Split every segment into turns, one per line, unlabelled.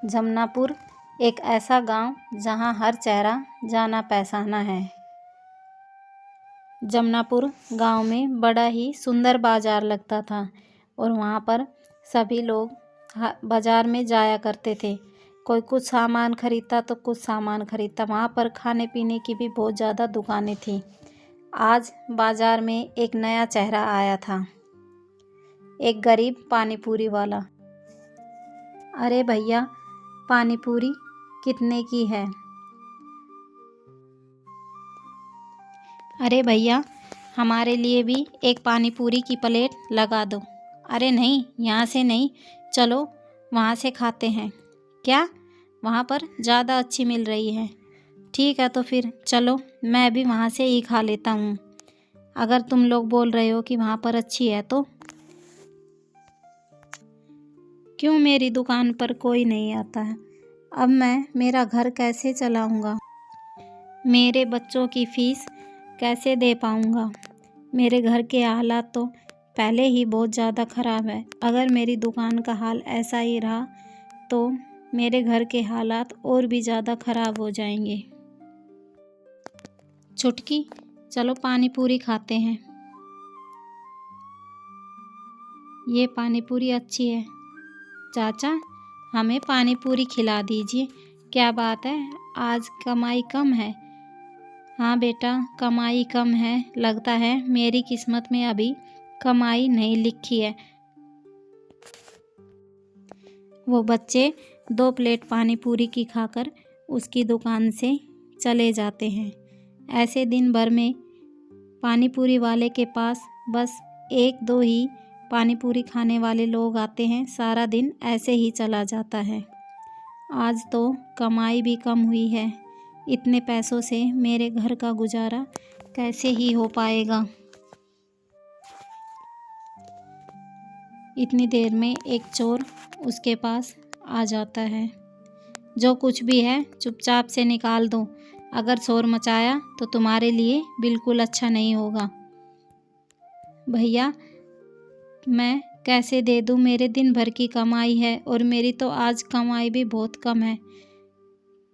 जमनापुर एक ऐसा गांव जहां हर चेहरा जाना पहचाना है। जमनापुर गांव में बड़ा ही सुंदर बाजार लगता था और वहां पर सभी लोग बाजार में जाया करते थे। कोई कुछ सामान खरीदता तो कुछ सामान खरीदता। वहां पर खाने पीने की भी बहुत ज़्यादा दुकानें थीं। आज बाजार में एक नया चेहरा आया था, एक गरीब पानी पूरी वाला। अरे भैया, पानी पूरी कितने की है? अरे भैया, हमारे लिए भी एक पानी पूरी की प्लेट लगा दो। अरे नहीं, यहाँ से नहीं, चलो वहाँ से खाते हैं। क्या? वहाँ पर ज़्यादा अच्छी मिल रही है। ठीक है, तो फिर चलो, मैं भी वहाँ से ही खा लेता हूँ, अगर तुम लोग बोल रहे हो कि वहाँ पर अच्छी है तो। क्यों मेरी दुकान पर कोई नहीं आता है? अब मैं मेरा घर कैसे चलाऊँगा? मेरे बच्चों की फ़ीस कैसे दे पाऊँगा? मेरे घर के हालात तो पहले ही बहुत ज़्यादा ख़राब है। अगर मेरी दुकान का हाल ऐसा ही रहा तो मेरे घर के हालात और भी ज़्यादा ख़राब हो जाएंगे। छुटकी, चलो पानी पूरी खाते हैं। ये पानी पूरी अच्छी है। चाचा, हमें पानी पूरी खिला दीजिए। क्या बात है, आज कमाई कम है? हाँ बेटा, कमाई कम है। लगता है मेरी किस्मत में अभी कमाई नहीं लिखी है। वो बच्चे 2 प्लेट पानी पूरी की खाकर उसकी दुकान से चले जाते हैं। ऐसे दिन भर में पानी पूरी वाले के पास बस 1-2 ही पानी पूरी खाने वाले लोग आते हैं। सारा दिन ऐसे ही चला जाता है। आज तो कमाई भी कम हुई है। इतने पैसों से मेरे घर का गुजारा कैसे ही हो पाएगा? इतनी देर में एक चोर उसके पास आ जाता है। जो कुछ भी है चुपचाप से निकाल दो, अगर शोर मचाया तो तुम्हारे लिए बिल्कुल अच्छा नहीं होगा। भैया, मैं कैसे दे दूँ? मेरे दिन भर की कमाई है और मेरी तो आज कमाई भी बहुत कम है।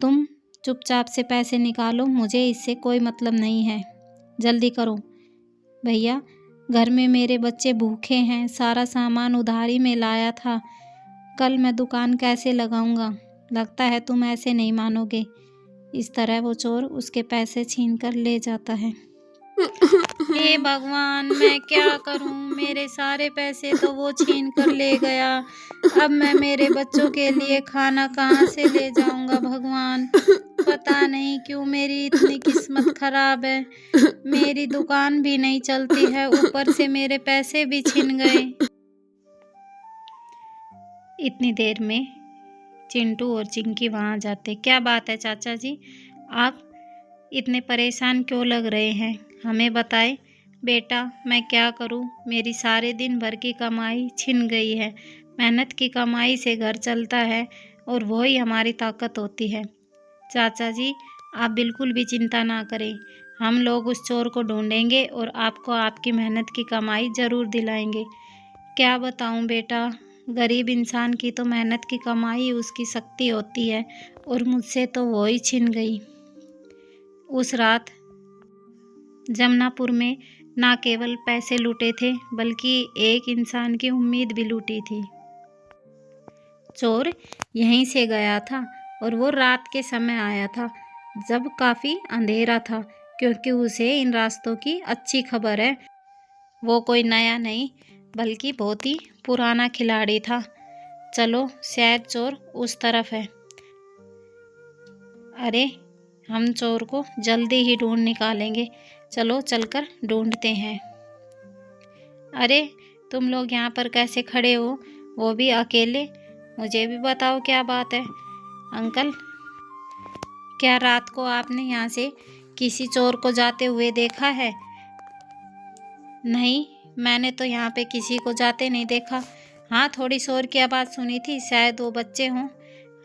तुम चुपचाप से पैसे निकालो, मुझे इससे कोई मतलब नहीं है। जल्दी करो। भैया, घर में मेरे बच्चे भूखे हैं, सारा सामान उधारी में लाया था। कल मैं दुकान कैसे लगाऊंगा? लगता है तुम ऐसे नहीं मानोगे। इस तरह वो चोर उसके पैसे छीन कर ले जाता है। हे भगवान, मैं क्या करूं? मेरे सारे पैसे तो वो छीन कर ले गया। अब मैं मेरे बच्चों के लिए खाना कहाँ से ले जाऊंगा? भगवान, पता नहीं क्यों मेरी इतनी किस्मत खराब है। मेरी दुकान भी नहीं चलती है, ऊपर से मेरे पैसे भी छिन गए। इतनी देर में चिंटू और चिंकी वहाँ जाते। क्या बात है चाचा जी, आप इतने परेशान क्यों लग रहे हैं? हमें बताएं। बेटा, मैं क्या करूं? मेरी सारे दिन भर की कमाई छिन गई है। मेहनत की कमाई से घर चलता है और वही हमारी ताकत होती है। चाचा जी, आप बिल्कुल भी चिंता ना करें। हम लोग उस चोर को ढूंढेंगे और आपको आपकी मेहनत की कमाई ज़रूर दिलाएंगे। क्या बताऊं बेटा, गरीब इंसान की तो मेहनत की कमाई उसकी शक्ति होती है और मुझसे तो वो ही छिन गई। उस रात जमनापुर में ना केवल पैसे लूटे थे बल्कि एक इंसान की उम्मीद भी लूटी थी। चोर यहीं से गया था और वो रात के समय आया था, जब काफ़ी अंधेरा था, क्योंकि उसे इन रास्तों की अच्छी खबर है। वो कोई नया नहीं बल्कि बहुत ही पुराना खिलाड़ी था। चलो, शायद चोर उस तरफ है। अरे, हम चोर को जल्दी ही ढूंढ निकालेंगे। चलो चलकर ढूंढते हैं। अरे, तुम लोग यहाँ पर कैसे खड़े हो, वो भी अकेले? मुझे भी बताओ क्या बात है। अंकल, क्या रात को आपने यहाँ से किसी चोर को जाते हुए देखा है? नहीं, मैंने तो यहाँ पे किसी को जाते नहीं देखा। हाँ, थोड़ी शोर की आवाज़ सुनी थी, शायद वो बच्चे हों,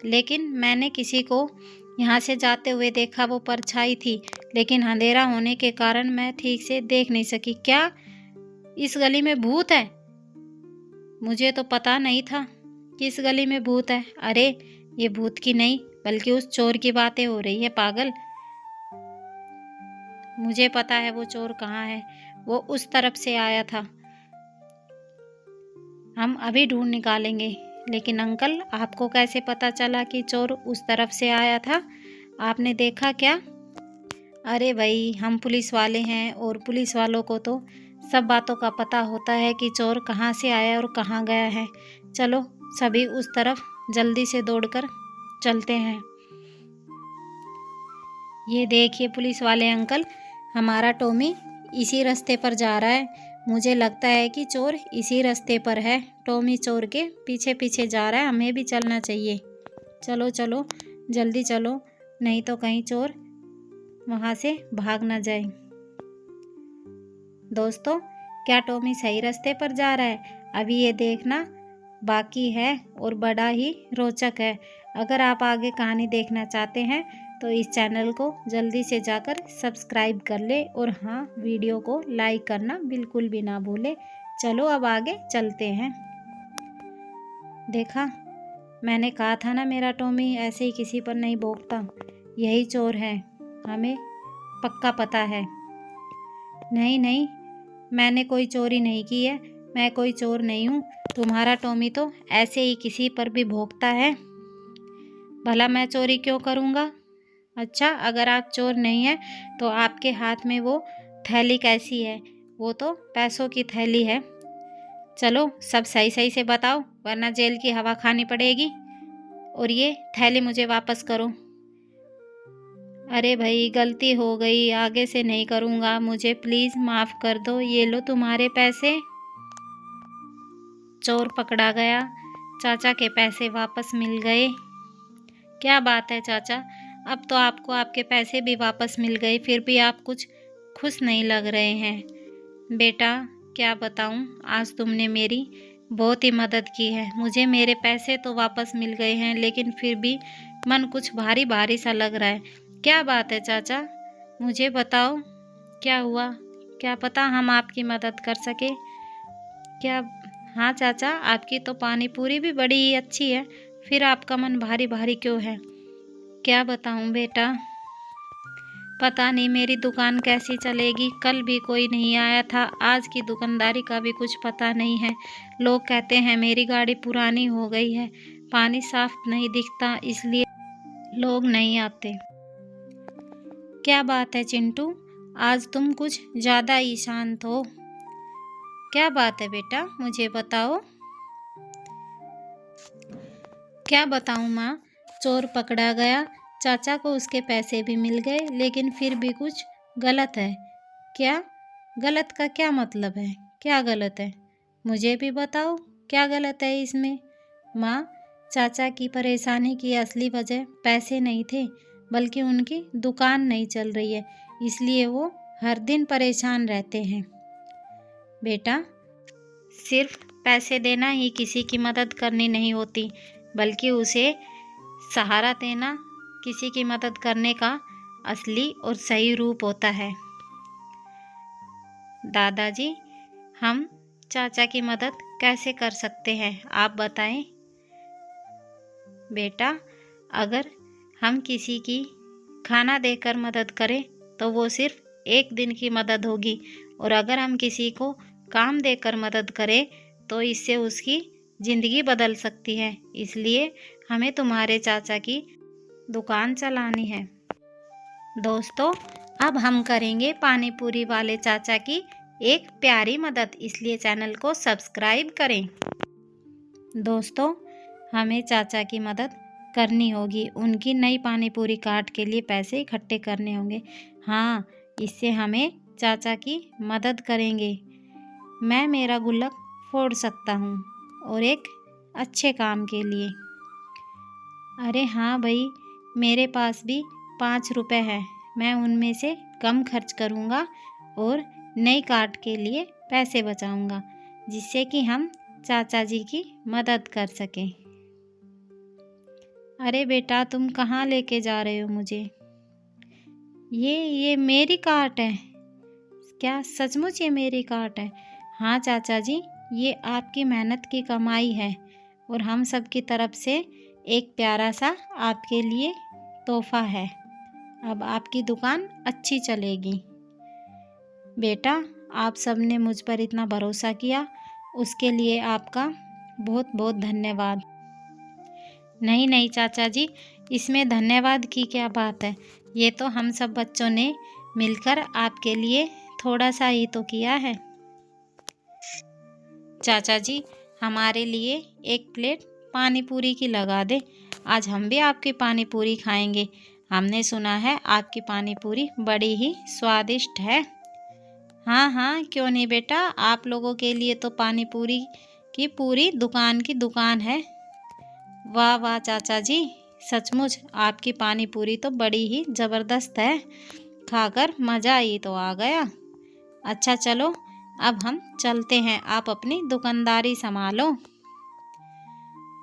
लेकिन मैंने किसी को यहाँ से जाते हुए देखा। वो परछाई थी, लेकिन अंधेरा होने के कारण मैं ठीक से देख नहीं सकी। क्या इस गली में भूत है? मुझे तो पता नहीं था कि इस गली में भूत है। अरे, ये भूत की नहीं बल्कि उस चोर की बातें हो रही है पागल। मुझे पता है वो चोर कहाँ है, वो उस तरफ से आया था। हम अभी ढूंढ निकालेंगे। लेकिन अंकल, आपको कैसे पता चला कि चोर उस तरफ से आया था? आपने देखा क्या? अरे भाई, हम पुलिस वाले हैं और पुलिस वालों को तो सब बातों का पता होता है कि चोर कहाँ से आया और कहाँ गया है। चलो सभी उस तरफ जल्दी से दौड़कर चलते हैं। ये देखिए पुलिस वाले अंकल, हमारा टॉमी इसी रास्ते पर जा रहा है। मुझे लगता है कि चोर इसी रास्ते पर है। टॉमी चोर के पीछे पीछे जा रहा है, हमें भी चलना चाहिए। चलो चलो जल्दी चलो, नहीं तो कहीं चोर वहाँ से भाग ना जाए। दोस्तों, क्या टॉमी सही रास्ते पर जा रहा है? अभी ये देखना बाकी है और बड़ा ही रोचक है। अगर आप आगे कहानी देखना चाहते हैं तो इस चैनल को जल्दी से जाकर सब्सक्राइब कर ले और हाँ, वीडियो को लाइक करना बिल्कुल भी ना भूले। चलो अब आगे चलते हैं। देखा, मैंने कहा था ना, मेरा टॉमी ऐसे ही किसी पर नहीं भौंकता। यही चोर है, हमें पक्का पता है। नहीं नहीं, मैंने कोई चोरी नहीं की है, मैं कोई चोर नहीं हूँ। तुम्हारा टॉमी तो ऐसे ही किसी पर भी भौंकता है। भला मैं चोरी क्यों करूँगा? अच्छा, अगर आप चोर नहीं हैं तो आपके हाथ में वो थैली कैसी है? वो तो पैसों की थैली है। चलो सब सही सही से बताओ, वरना जेल की हवा खानी पड़ेगी। और ये थैली मुझे वापस करो। अरे भाई, गलती हो गई, आगे से नहीं करूँगा, मुझे प्लीज़ माफ़ कर दो। ये लो तुम्हारे पैसे। चोर पकड़ा गया, चाचा के पैसे वापस मिल गए। क्या बात है चाचा, अब तो आपको आपके पैसे भी वापस मिल गए, फिर भी आप कुछ खुश नहीं लग रहे हैं। बेटा क्या बताऊं, आज तुमने मेरी बहुत ही मदद की है। मुझे मेरे पैसे तो वापस मिल गए हैं, लेकिन फिर भी मन कुछ भारी भारी सा लग रहा है। क्या बात है चाचा, मुझे बताओ क्या हुआ? क्या पता हम आपकी मदद कर सके। क्या? हाँ चाचा, आपकी तो पानी पूरी भी बड़ी ही अच्छी है, फिर आपका मन भारी भारी क्यों है? क्या बताऊं बेटा, पता नहीं मेरी दुकान कैसी चलेगी। कल भी कोई नहीं आया था, आज की दुकानदारी का भी कुछ पता नहीं है। लोग कहते हैं मेरी गाड़ी पुरानी हो गई है, पानी साफ नहीं दिखता, इसलिए लोग नहीं आते। क्या बात है चिंटू, आज तुम कुछ ज़्यादा ही शांत हो। क्या बात है बेटा, मुझे बताओ। क्या बताऊं माँ, चोर पकड़ा गया, चाचा को उसके पैसे भी मिल गए, लेकिन फिर भी कुछ गलत है। क्या? गलत का क्या मतलब है? क्या गलत है? मुझे भी बताओ, क्या गलत है इसमें? माँ, चाचा की परेशानी की असली वजह पैसे नहीं थे, बल्कि उनकी दुकान नहीं चल रही है, इसलिए वो हर दिन परेशान रहते हैं। बेटा, सिर्फ पैसे देना ही किसी की मदद करनी नहीं होती, बल्कि उसे सहारा देना किसी की मदद करने का असली और सही रूप होता है। दादाजी, हम चाचा की मदद कैसे कर सकते हैं, आप बताएं। बेटा, अगर हम किसी की खाना देकर मदद करें तो वो सिर्फ एक दिन की मदद होगी, और अगर हम किसी को काम देकर मदद करें तो इससे उसकी ज़िंदगी बदल सकती है। इसलिए हमें तुम्हारे चाचा की दुकान चलानी है। दोस्तों, अब हम करेंगे पानी पूरी वाले चाचा की एक प्यारी मदद, इसलिए चैनल को सब्सक्राइब करें। दोस्तों, हमें चाचा की मदद करनी होगी, उनकी नई पानी पूरी कार्ट के लिए पैसे इकट्ठे करने होंगे। हाँ, इससे हमें चाचा की मदद करेंगे। मैं मेरा गुल्लक फोड़ सकता हूँ, और एक अच्छे काम के लिए। अरे हाँ भाई, मेरे पास भी 5 रुपए है, मैं उनमें से कम खर्च करूँगा और नई कार्ट के लिए पैसे बचाऊँगा, जिससे कि हम चाचा जी की मदद कर सकें। अरे बेटा, तुम कहाँ लेके जा रहे हो मुझे? ये मेरी कार्ट है। क्या सचमुच ये मेरी कार्ट है? हाँ चाचा जी, ये आपकी मेहनत की कमाई है और हम सब की तरफ से एक प्यारा सा आपके लिए तोहफा है। अब आपकी दुकान अच्छी चलेगी। बेटा, आप सबने मुझ पर इतना भरोसा किया, उसके लिए आपका बहुत बहुत धन्यवाद। नहीं नहीं चाचा जी, इसमें धन्यवाद की क्या बात है। ये तो हम सब बच्चों ने मिलकर आपके लिए थोड़ा सा ही तो किया है। चाचा जी, हमारे लिए एक प्लेट पानी पूरी की लगा दे। आज हम भी आपकी पानी पूरी खाएंगे। हमने सुना है आपकी पानी पूरी बड़ी ही स्वादिष्ट है। हाँ हाँ, क्यों नहीं बेटा, आप लोगों के लिए तो पानी पूरी की पूरी दुकान की दुकान है। वाह वाह चाचा जी, सचमुच आपकी पानी पूरी तो बड़ी ही ज़बरदस्त है। खाकर मज़ा ही तो आ गया। अच्छा चलो, अब हम चलते हैं, आप अपनी दुकानदारी संभालो।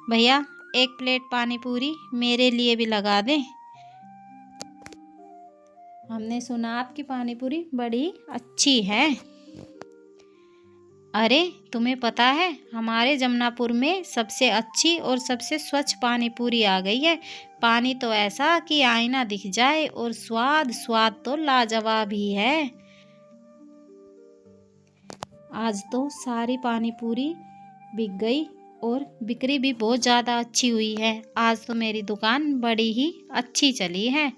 भैया, एक प्लेट पानी पूरी मेरे लिए भी लगा दें। हमने सुना आपकी पानी पूरी बड़ी अच्छी है। अरे, तुम्हें पता है हमारे जमनापुर में सबसे अच्छी और सबसे स्वच्छ पानी पूरी आ गई है। पानी तो ऐसा कि आईना दिख जाए, और स्वाद स्वाद तो लाजवाब ही है। आज तो सारी पानी पूरी बिक गई और बिक्री भी बहुत ज़्यादा अच्छी हुई है। आज तो मेरी दुकान बड़ी ही अच्छी चली है।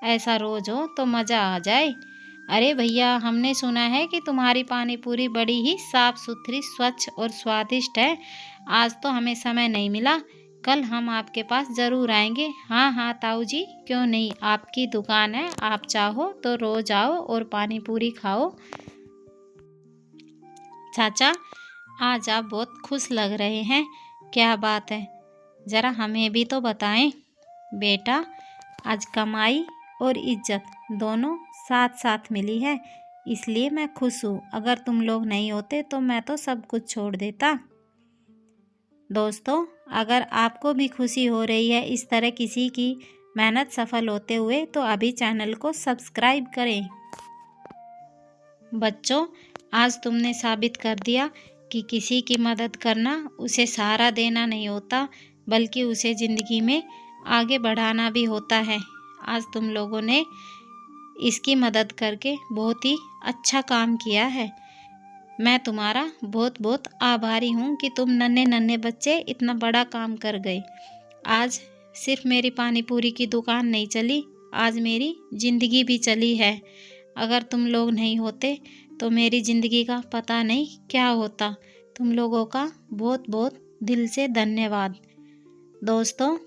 ऐसा रोज़ हो तो मज़ा आ जाए। अरे भैया, हमने सुना है कि तुम्हारी पानी पूरी बड़ी ही साफ़ सुथरी, स्वच्छ और स्वादिष्ट है। आज तो हमें समय नहीं मिला, कल हम आपके पास ज़रूर आएंगे। हाँ हाँ ताऊ जी, क्यों नहीं, आपकी दुकान है, आप चाहो तो रोज़ आओ और पानी पूरी खाओ। चाचा, आज आप बहुत खुश लग रहे हैं, क्या बात है, ज़रा हमें भी तो बताएं। बेटा, आज कमाई और इज्जत दोनों साथ साथ मिली है, इसलिए मैं खुश हूँ। अगर तुम लोग नहीं होते तो मैं तो सब कुछ छोड़ देता। दोस्तों, अगर आपको भी खुशी हो रही है इस तरह किसी की मेहनत सफल होते हुए, तो अभी चैनल को सब्सक्राइब करें। बच्चों, आज तुमने साबित कर दिया कि किसी की मदद करना उसे सहारा देना नहीं होता, बल्कि उसे ज़िंदगी में आगे बढ़ाना भी होता है। आज तुम लोगों ने इसकी मदद करके बहुत ही अच्छा काम किया है। मैं तुम्हारा बहुत बहुत आभारी हूँ कि तुम नन्हे नन्हे बच्चे इतना बड़ा काम कर गए। आज सिर्फ मेरी पानी पूरी की दुकान नहीं चली, आज मेरी ज़िंदगी भी चली है। अगर तुम लोग नहीं होते तो मेरी ज़िंदगी का पता नहीं क्या होता। तुम लोगों का बहुत बहुत दिल से धन्यवाद। दोस्तों,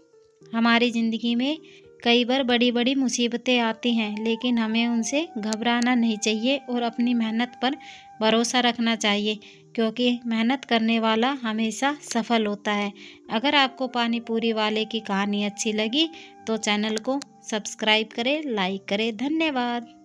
हमारी ज़िंदगी में कई बार बड़ी बड़ी मुसीबतें आती हैं, लेकिन हमें उनसे घबराना नहीं चाहिए और अपनी मेहनत पर भरोसा रखना चाहिए, क्योंकि मेहनत करने वाला हमेशा सफल होता है। अगर आपको पानी पूरी वाले की कहानी अच्छी लगी तो चैनल को सब्सक्राइब करें, लाइक करें। धन्यवाद।